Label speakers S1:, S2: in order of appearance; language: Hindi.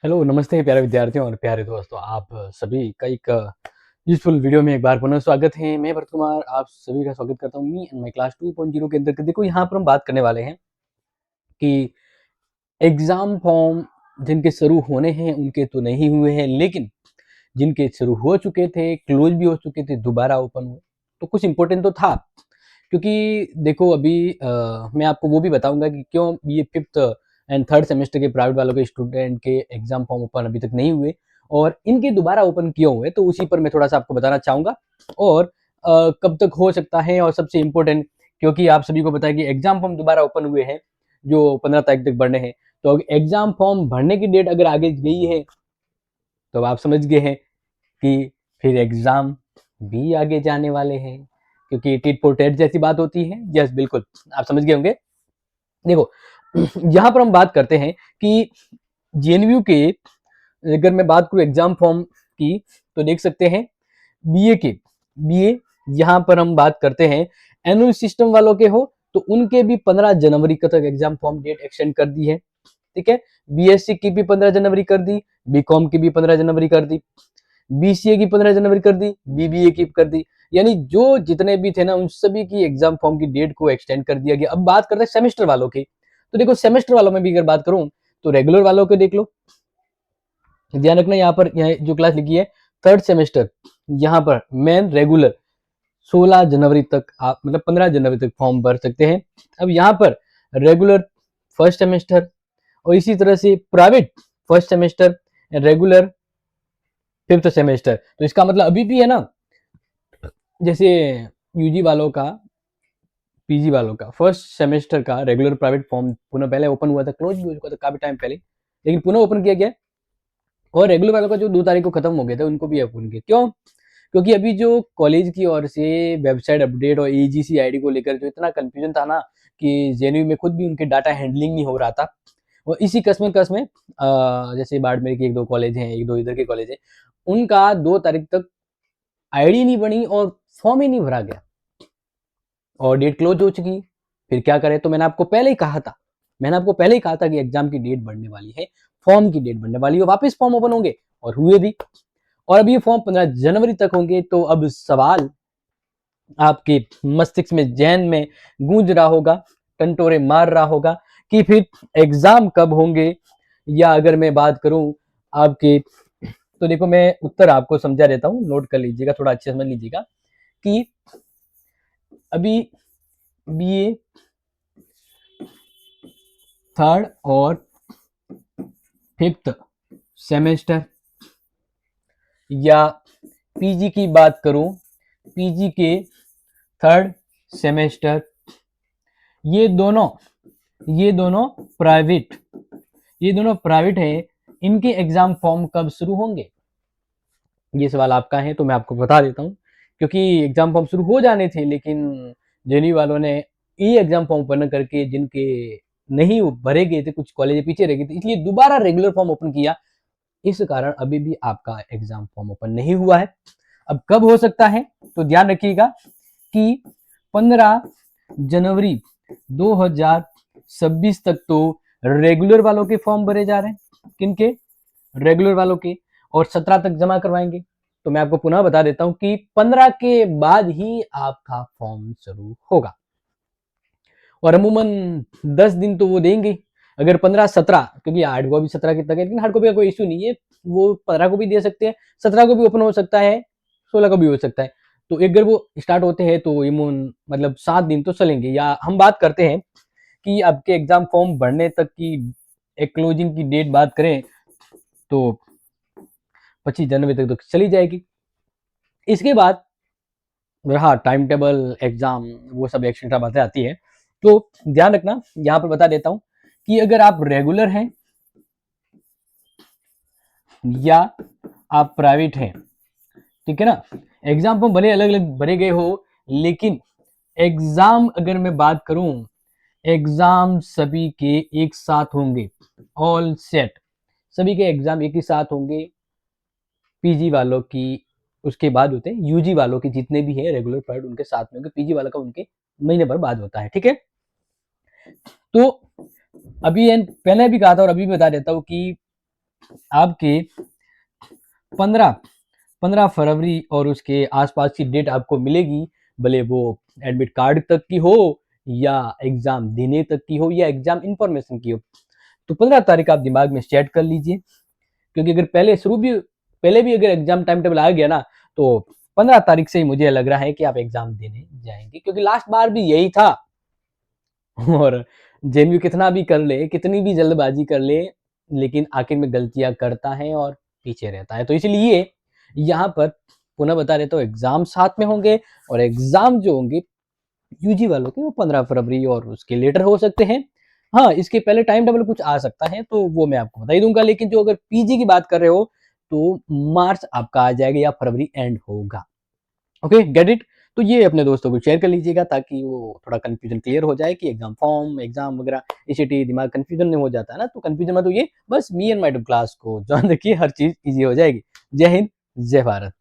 S1: हेलो, नमस्ते प्यारे विद्यार्थियों और प्यारे दोस्तों। आप सभी का एक यूज़फुल वीडियो में एक बार पुनः स्वागत है। मैं भरत कुमार आप सभी का स्वागत करता हूँ मी एंड माय क्लास 2.0 के अंतर्गत। देखो, यहाँ पर हम बात करने वाले हैं कि एग्ज़ाम फॉर्म जिनके शुरू होने हैं उनके तो नहीं हुए हैं, लेकिन जिनके शुरू हो चुके थे, क्लोज़ भी हो चुके थे, दोबारा ओपन हुए, तो कुछ इम्पोर्टेंट तो था। क्योंकि देखो अभी मैं आपको वो भी बताऊँगा कि क्यों ये 5th एंड 3rd सेमेस्टर के प्राइवेट वालों के स्टूडेंट के एग्ज़ाम फॉर्म ओपन अभी तक नहीं हुए और इनके दोबारा ओपन क्यों हुए, तो उसी पर मैं थोड़ा-सा आपको बताना चाहूँगा। और कब तक हो सकता है, और सबसे इम्पोर्टेंट, क्योंकि आप सभी को पता है कि एग्ज़ाम फॉर्म दोबारा ओपन हुए हैं, जो 15 तारीख तक भरने हैं। तो एग्ज़ाम फॉर्म भरने की डेट अगर आगे गई है, तो आप समझ गए हैं कि फिर एग्ज़ाम भी आगे जाने वाले हैं, क्योंकि टिट फॉर टैट जैसी बात होती है। यस, बिल्कुल, आप समझ गए होंगे। देखो, यहाँ पर हम बात करते हैं कि जेएनयू के, अगर मैं बात करूँ एग्ज़ाम फॉर्म की, तो देख सकते हैं बीए के, बीए यहाँ पर हम बात करते हैं एनुअल सिस्टम वालों के हो, तो उनके भी 15 जनवरी तक एग्ज़ाम फॉर्म डेट एक्सटेंड कर दी है, ठीक है। बीएससी की भी 15 जनवरी कर दी, बीकॉम की भी 15 जनवरी कर दी, बीसीए की 15 जनवरी कर दी, बीबीए की कर दी। यानी जो जितने भी थे ना, उन सभी की एग्जाम फॉर्म की डेट को एक्सटेंड कर दिया गया। अब बात करते हैं सेमेस्टर वालों की। तो देखो, सेमेस्टर वालों में भी अगर बात करूं, तो रेगुलर वालों को देख लो। ध्यान रखना, यहाँ पर जो क्लास लिखी है 3rd सेमेस्टर, यहाँ पर मेन रेगुलर 16 जनवरी तक आप, मतलब 15 जनवरी तक फॉर्म भर सकते हैं। अब यहाँ पर रेगुलर 1st सेमेस्टर, और इसी तरह से private 1st semester, regular 5th semester. तो इसका मतलब अभी भी है ना, जैसे यूजी वालों का, पीजी वालों का 1st सेमेस्टर का रेगुलर प्राइवेट फॉर्म पुनः पहले ओपन हुआ था, क्लोज भी हो चुका था काफी टाइम पहले, लेकिन पुनः ओपन किया गया। और रेगुलर वालों का जो 2 तारीख को खत्म हो गया था, उनको भी ओपन किया। क्यों? क्योंकि अभी जो कॉलेज की ओर से वेबसाइट अपडेट और एजीसी आईडी को लेकर जो इतना कंफ्यूजन था ना, कि जेएनयू में खुद भी उनके डाटा हैंडलिंग नहीं हो रहा था। और इसी कस्म कस्म में जैसे बाड़मेर के 1-2 कॉलेज हैं, 1-2 इधर के कॉलेज हैं, उनका 2 तारीख तक आईडी नहीं बनी और फॉर्म ही नहीं भरा गया, और डेट क्लोज हो चुकी। फिर क्या करें? तो मैंने आपको पहले ही कहा था, कि एग्जाम की डेट बढ़ने वाली है, फॉर्म की डेट बढ़ने वाली है, वापस फॉर्म ओपन होंगे, और हुए भी। और अब ये फॉर्म 15 जनवरी तक होंगे। तो अब सवाल आपके मस्तिष्क में, जहन में गूंज रहा होगा, टंटोरे मार रहा होगा कि फिर एग्जाम कब होंगे। या अगर मैं बात करूं आपके, तो देखो मैं उत्तर आपको समझा देता हूं, नोट कर लीजिएगा, थोड़ा अच्छे समझ लीजिएगा कि अभी बीए 3rd और 5th सेमेस्टर, या पीजी की बात करूं, पीजी के 3rd सेमेस्टर, ये दोनों ये दोनों प्राइवेट ये दोनों प्राइवेट है। इनके एग्जाम फॉर्म कब शुरू होंगे? ये सवाल आपका है, तो मैं आपको बता देता हूँ। क्योंकि एग्जाम फॉर्म शुरू हो जाने थे, लेकिन जेएनयू वालों ने ई एग्जाम फॉर्म ओपन करके, जिनके नहीं भरे गए थे, कुछ कॉलेज पीछे रह गए थे, इसलिए दोबारा रेगुलर फॉर्म ओपन किया। इस कारण अभी भी आपका एग्जाम फॉर्म ओपन नहीं हुआ है। अब कब हो सकता है? तो ध्यान रखिएगा कि 15 जनवरी 2026 तक तो रेगुलर वालों के फॉर्म भरे जा रहे हैं। किनके? रेगुलर वालों के। और 17 तक जमा करवाएंगे। तो मैं आपको पुनः बता देता हूं कि 15 के बाद ही आपका फॉर्म शुरू होगा, और अमूमन 10 दिन तो वो देंगे। अगर 15-17, क्योंकि हार्ड कॉपी 17 की तक है, लेकिन हार्ड कॉपी का कोई इश्यू नहीं है, वो 15 को भी दे सकते हैं, 17 को भी ओपन हो सकता है, 16 को भी हो सकता है। तो अगर वो स्टार्ट होते हैं तो इमून मतलब 7 दिन तो चलेंगे। या हम बात करते हैं कि आपके एग्जाम फॉर्म भरने तक की एक क्लोजिंग की डेट बात करें, तो 25 जनवरी तक तो चली जाएगी। इसके बाद रहा टाइम टेबल, एग्जाम, वो सब एक्स्ट्रा बातें आती है। तो ध्यान रखना, यहाँ पर बता देता हूँ कि अगर आप रेगुलर हैं या आप प्राइवेट हैं, ठीक है ना, एग्जाम फॉर्म भले अलग अलग भरे गए हो, लेकिन एग्जाम अगर मैं बात करूं, एग्जाम सभी के एक साथ होंगे, ऑल सेट, सभी के एग्जाम एक ही साथ होंगे। पीजी वालों की उसके बाद होते हैं, यूजी वालों के जितने भी हैं रेगुलर प्राइवेट, उनके साथ में होंगे, पीजी वाला का उनके महीने भर बाद होता है, ठीक है। तो अभी पहले भी कहा था और अभी भी बता देता हूँ कि आपकी 15 फरवरी और उसके आसपास की डेट आपको मिलेगी, भले वो एडमिट कार्ड तक की हो या एग्जाम देने तक की हो या एग्जाम इंफॉर्मेशन की हो। तो 15 तारीख आप दिमाग में सेट कर लीजिए, क्योंकि अगर पहले भी अगर एग्जाम टाइम टेबल आ गया ना, तो 15 तारीख से ही मुझे लग रहा है कि आप एग्जाम देने जाएंगे, क्योंकि लास्ट बार भी यही था। और जेएनयू कितना भी कर ले, कितनी भी जल्दबाजी कर ले, लेकिन आखिर में गलतियां करता है और पीछे रहता है। तो इसलिए यहाँ पर पुनः बता देता हूँ, एग्जाम साथ में होंगे, और एग्जाम जो होंगे यूजी वालों के, वो 15 फरवरी और उसके लेटर हो सकते हैं। हाँ, इसके पहले टाइम टेबल कुछ आ सकता है, तो वो मैं आपको बता ही दूंगा। लेकिन जो अगर पीजी की बात कर रहे हो, तो मार्च आपका आ जाएगा या फरवरी एंड होगा। Okay, get it. तो ये अपने दोस्तों को शेयर कर लीजिएगा, ताकि वो थोड़ा कंफ्यूजन क्लियर हो जाए कि एग्जाम फॉर्म, एग्जाम वगैरह, ईसीटी दिमाग कंफ्यूजन में हो जाता है ना। तो कंफ्यूजन मत होइए, बस मी एंड माय क्लास को ज्वाइन रखिए, हर चीज इजी हो जाएगी। जय हिंद, जय भारत।